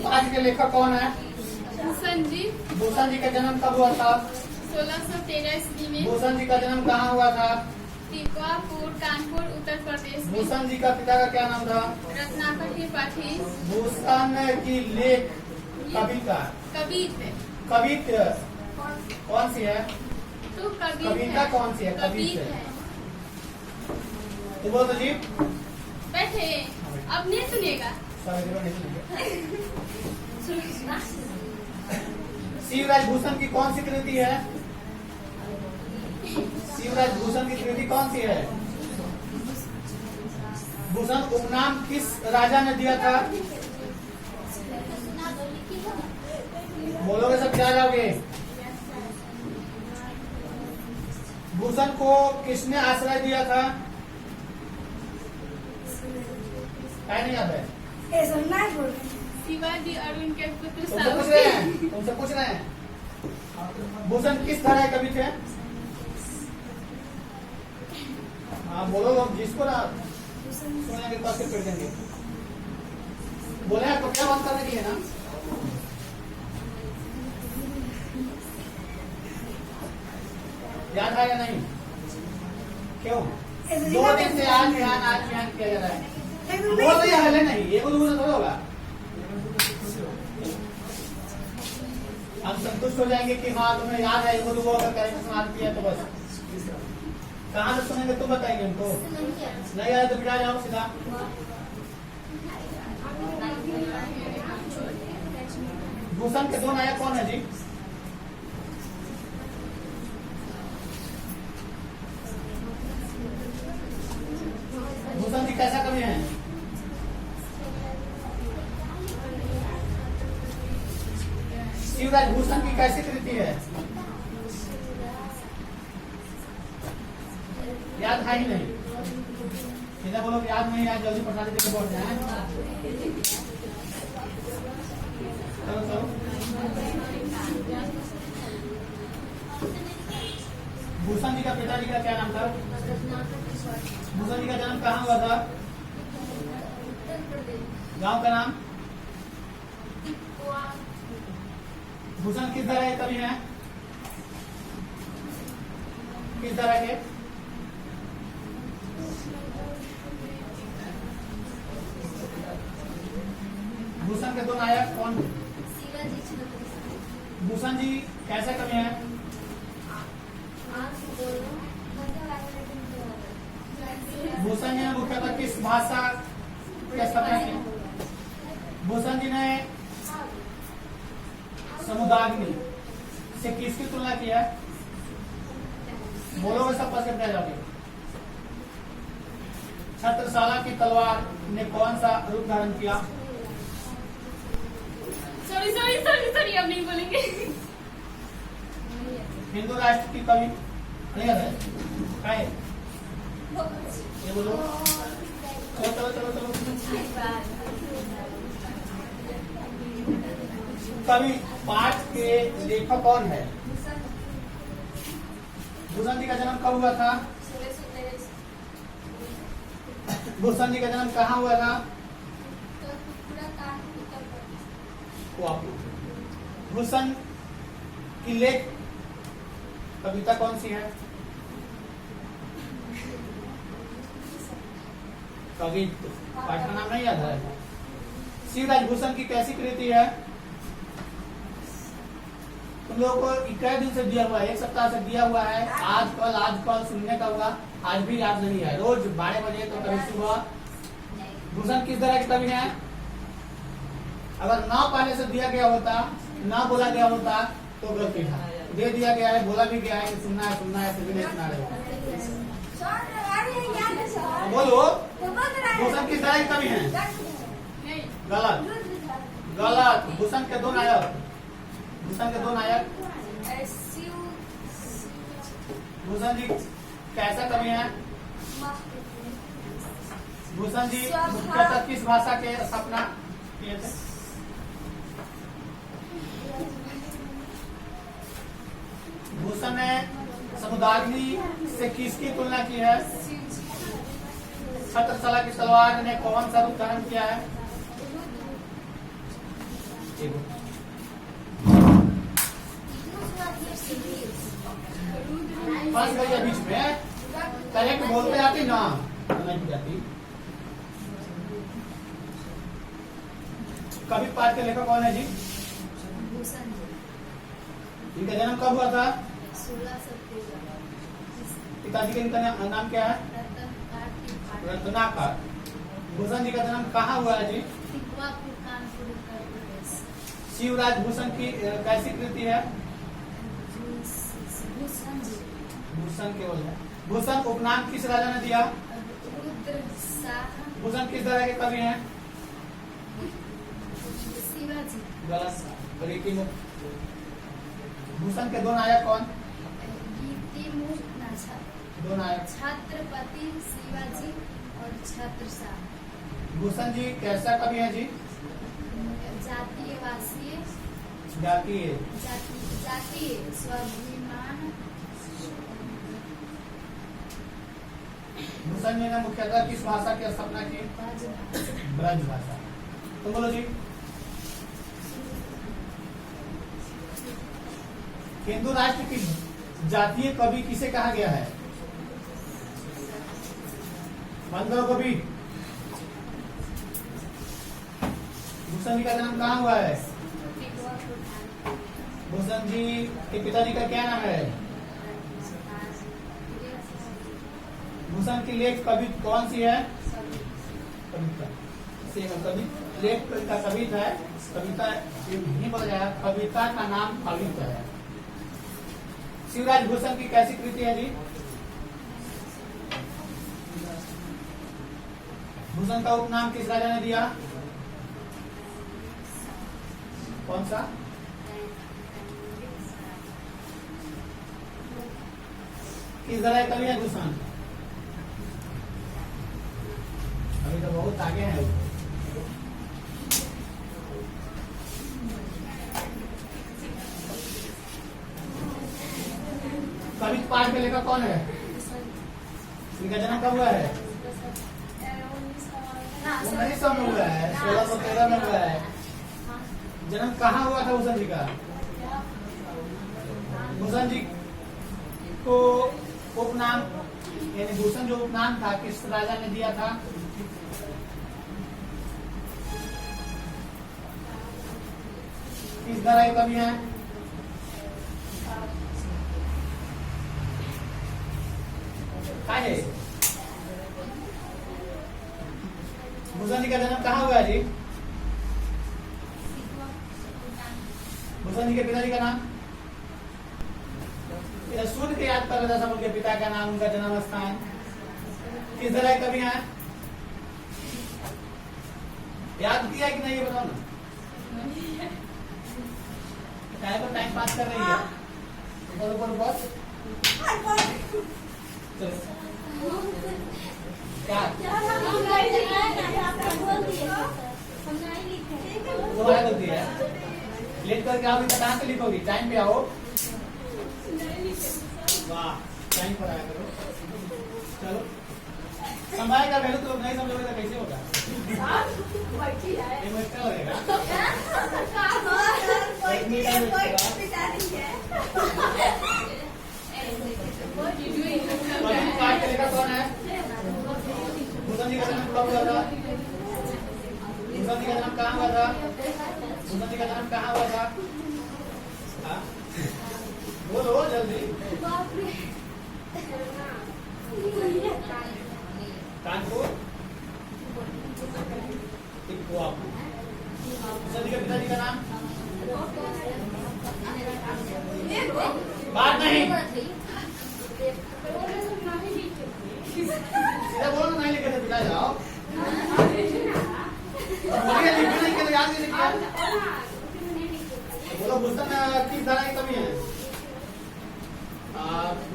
आज के लेखक कौन है? भूषण जी। भूषण जी का जन्म कब हुआ था? 1613 ईस्वी में। भूषण जी का जन्म कहाँ हुआ था? टीकापुर, कानपुर, उत्तर प्रदेश में। भूषण जी का पिता का क्या नाम था? रत्नाकर त्रिपाठी। भूषण की लेख कविता कविता कौन सी है? तो कविता कौन सी है? कविता है। तो बोल दो जी। बैठे, अब नहीं सुनेगा। शिवराज भूषण की कौन सी कृति है? शिवराज भूषण की कृति कौन सी है? भूषण उपनाम किस राजा ने दिया था? बोलोगे सब क्या जाओगे? भूषण को किसने आश्रय दिया था? क्या नहीं याद है? शिवाजी और उनके पुत्र तुमसे पूछ रहे हैं, तुमसे पूछ रहे हैं। भूषण किस तरह कवि थे? हाँ बोलो, जिसको ना सुनेंगे तो फिर कर देंगे। बोले आपको क्या बात करने की है ना? याद है या नहीं? क्यों? 2 दिन से आज ध्यान किया जा रहा है। बोल दिया है नहीं, ये बोल थोड़ा होगा। हम संतुष्ट हो जाएंगे कि हाँ तुम्हें याद है, वो लोगों का करेक्शन किया तो बस। कहाँ से सुनेंगे तुम बताएंगे हमको। नहीं आया तो बिठा जाओ सीधा। भूषण के 2 नायक कौन है जी? भूषण जी कैसा कवि हैं? शिवराज भूषण की कैसी कृति है? याद है ही नहीं? सीधा बोलो कि याद नहीं है, जल्दी पढ़ा देते बोल जाए। चलो चलो। भूषण जी का पिताजी का क्या नाम था? भूषण जी का जन्म कहाँ हुआ था? गांव का नाम? भूषण किस तरह के कवि हैं? किस तरह के? भूषण के 2 नायक कौन? भूषण जी कैसे कवि हैं? भूषण जी ने मुख्यतः किस भाषा की स्थापना की? भूषण जी ने समुदाग्नि से किसकी तुलना की है? बोलोगे सब पास बैठ जाओगे। छत्रसाला की तलवार ने कौन सा रूप धारण किया? सॉरी अब नहीं बोलेंगे। हिंदू राष्ट्र की कवि नहीं है? क्या है? ये बोलो। चलो चलो चलो चलो। कवि पाठ के लेखक कौन है? भूषण जी का जन्म कब हुआ था? भूषण जी का जन्म कहाँ हुआ था? भूषण की लेख कविता कौन सी है? कवित्व। पाठ का नाम नहीं याद है? शिवराज भूषण की कैसी कृति है? तुम लोगों को कई दिन से दिया हुआ है, 1 सप्ताह से दिया हुआ है। आज कल सुनने का हुआ, आज भी याद नहीं है। रोज 12 बजे तो कभी सुबह। भूषण किस तरह की कवि है? अगर ना पहले से दिया गया होता, ना बोला गया होता तो गलती है। दे दिया गया है, बोला भी गया है कि सुनना है फिर भी नहीं सुना रहे। बोलो, भूषण किस तरह की कवि है? गलत। भूषण के 2 नायक। भूषण के 2 नायक। भूषण जी कैसा कवि है? भूषण जी मुख्यतः किस भाषा के स्थापना किए थे? भूषण ने समुदाग्नि से किसकी तुलना की है? छत्रसाला की तलवार ने कौन सा रूप धारण किया है? एगो फंस गई है बीच में, करेक्ट बोलते आती ना नहीं जाती। कभी पाठ के लेखक कौन है जी? इनका जन्म कब हुआ था? 16 सितंबर। पिताजी का इनका नाम क्या है? रत्नाकर। भूषण जी का जन्म कहाँ हुआ है जी? शिवराज भूषण की कैसी कृति है? भूषण केवल है। भूषण उपनाम किस राजा ने दिया? भूषण किस तरह के कवि हैं? शिवाजी। गलत। भूषण के दो नायक कौन? दो नायक छत्रपति शिवाजी और छत्रसाल। भूषण जी कैसा कवि है जी? जातीयवासी, जातीय जातीय स्वाभिमान। भूषण जी ने मुख्यतः किस भाषा की स्थापना की? ब्रज भाषा। तुम बोलो जी। हिंदू राष्ट्र की जातीय कवि किसे कहा गया है? बंद करो कवि। भूषण जी का जन्म कहाँ हुआ है? भूषण जी के पिताजी का क्या नाम है? भूषण की लेख कवि कौन सी है? कविता। कवि लेख का कविता है। कविता नहीं बोला जाएगा, कविता का नाम कविता है। शिवराज भूषण की कैसी कृति है जी? भूषण का उपनाम किस राजा ने दिया? कौन सा? किस तरह कवि है भूषण? अभी तो बहुत आगे है। कवि पाठ के लेखक कौन है? इनका जन्म कब हुआ है? 1900 में हुआ है। 1613 में हुआ है। जन्म कहाँ हुआ था भूषण जी का? भूषण जी को उपनाम यानी भूषण जो उपनाम था किस राजा ने दिया था? किस तरह की कवि है? भूषण जी का जन्म कहाँ हुआ जी? भूषण जी के पिताजी का नाम? सूर्य के याद कर रहा था उनके पिता का नाम, उनका जन्म स्थान। किस तरह के कवि हैं? याद किया कि नहीं ये बताओ ना। टाइम पर टाइम पास कर रही है। ऊपर क्या होती है? लेट करके आओगी तो कहाँ से लिखोगी? टाइम पे आओ। वाह, टाइम पर आया करो। चलो समय का वैल्यू तो नहीं समझोगे तो कैसे होगा? ये मुश्किल होगा। पाठ के लेखक कौन है? भूषण जी का जन्म कब हुआ था? भूषण जी का जन्म कहाँ हुआ था? भूषण जी का जन्म कहाँ हुआ था? बोलो जल्दी। कानपुर। भूषण जी के पिताजी का नाम? बात नहीं, सीधा बोलो ना। नहीं लिखे थे पिता जाओ। बोलिए लिखे नहीं किया, याद नहीं किया। बोलो भूषण किस धारा की कवि है?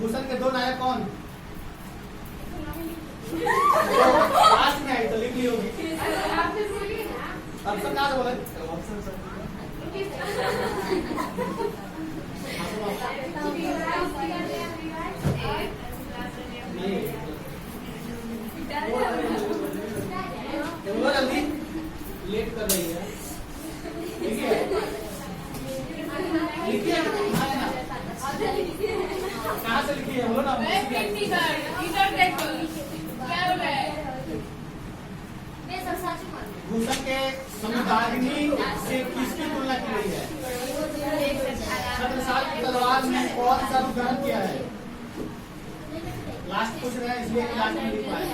भूषण के दो नायक कौन? लास्ट में आई तो लिख ली होगी। ऑप्शन कहाँ से बोले? बोलो जल्दी, लेट कर रही है। ठीक है। बोलो ना। इधर देखो क्या हो रहा है। भूषण के समकालीनी से किसकी तुलना की गई है? छत्रसाल की तलवार में कौन सा रूप धारण किया है? लास्ट पूछ रहे हैं इसलिए कि लास्ट में लिख पाए।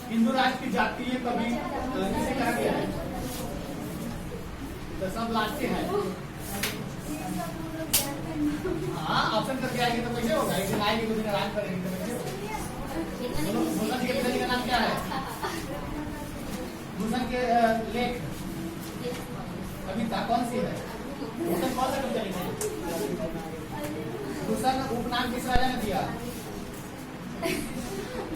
हिंदू राष्ट्र की जातीय कवि किसे कहा गया है? तो सब लास्ट के है। हाँ ऑप्शन करके आएंगे तो कैसे होगा? एक दिन आएंगे दो दिन आराम करेंगे तो कैसे होगा? भूषण के पिताजी का नाम क्या है? भूषण के लेख कविता कौन सी है? भूषण कौन सा कविता लिखे? भूषण उपनाम किस राजा ने दिया?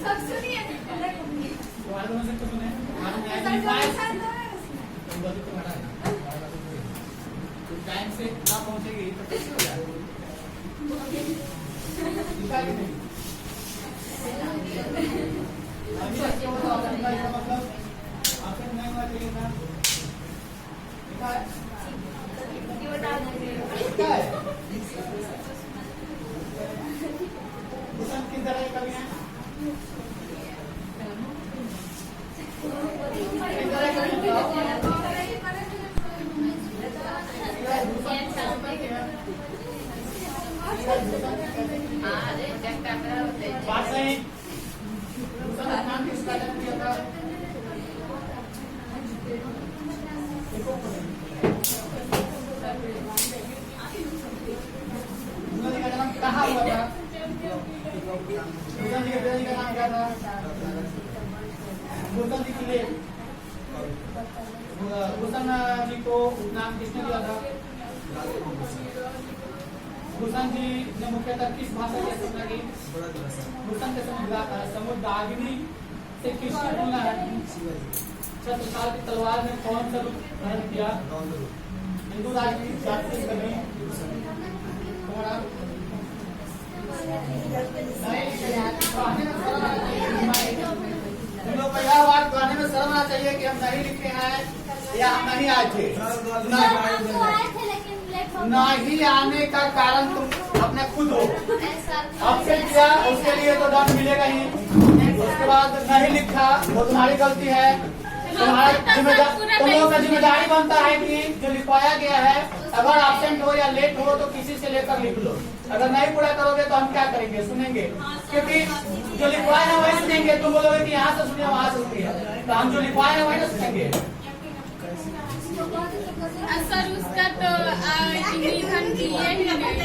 सब सुनिए तुम्हारे दोनों से तो सुने। तुम्हारे न्याय तुम बोलो तुम्हारा है। तुम टाइम से ना पहुंचेगी तो कैसे हो जाएगा? लिखा कि नहीं? अभी अच्छे हो तो ऑप्शन का इसका मतलब ऑप्शन नहीं होना चाहिए था। लिखा है? लिखा है? भूषण किस तरह के कवि हैं? किस तरह के कवि हैं? बात सही। भूषण का नाम किस राजा ने दिया था? भूषण जी का जन्म कहाँ हुआ था? भूषण जी के पिताजी का नाम क्या था? भूषण जी के लिए भूषण जी को उपनाम किसने दिया था? भूषण जी ने मुख्यतः किस भाषा की रचना की? भूषण के समुद्राग्नि से किसकी तुलना है? छत्रसाल की तलवार में कौन सा रूप धारण किया? हिंदू राष्ट्र की जातीय कवि तुम्हारा तुम लोग को यह बात कहने में शर्म आना चाहिए कि हम नहीं लिखे हैं या हम नहीं आए थे। नहीं आने का कारण तुम अपने खुद हो। ऑप्शन किया उसके लिए तो दंड मिलेगा ही। उसके बाद नहीं लिखा वो तुम्हारी गलती है। तुम्हारा तुम लोगों का जिम्मेदारी बनता है कि जो लिखवाया गया है अगर एब्सेंट हो या लेट हो तो किसी से लेकर लिख लो। अगर नहीं पूरा करोगे तो हम क्या करेंगे? सुनेंगे, क्योंकि जो लिखवाए हैं वही सुनेंगे। तुम बोलोगे कि यहाँ से सुनिए वहाँ से सुनिए, तो हम जो लिखवाए हैं वही ना सुनेंगे। सर उसका तो निधन दिए ही नहीं।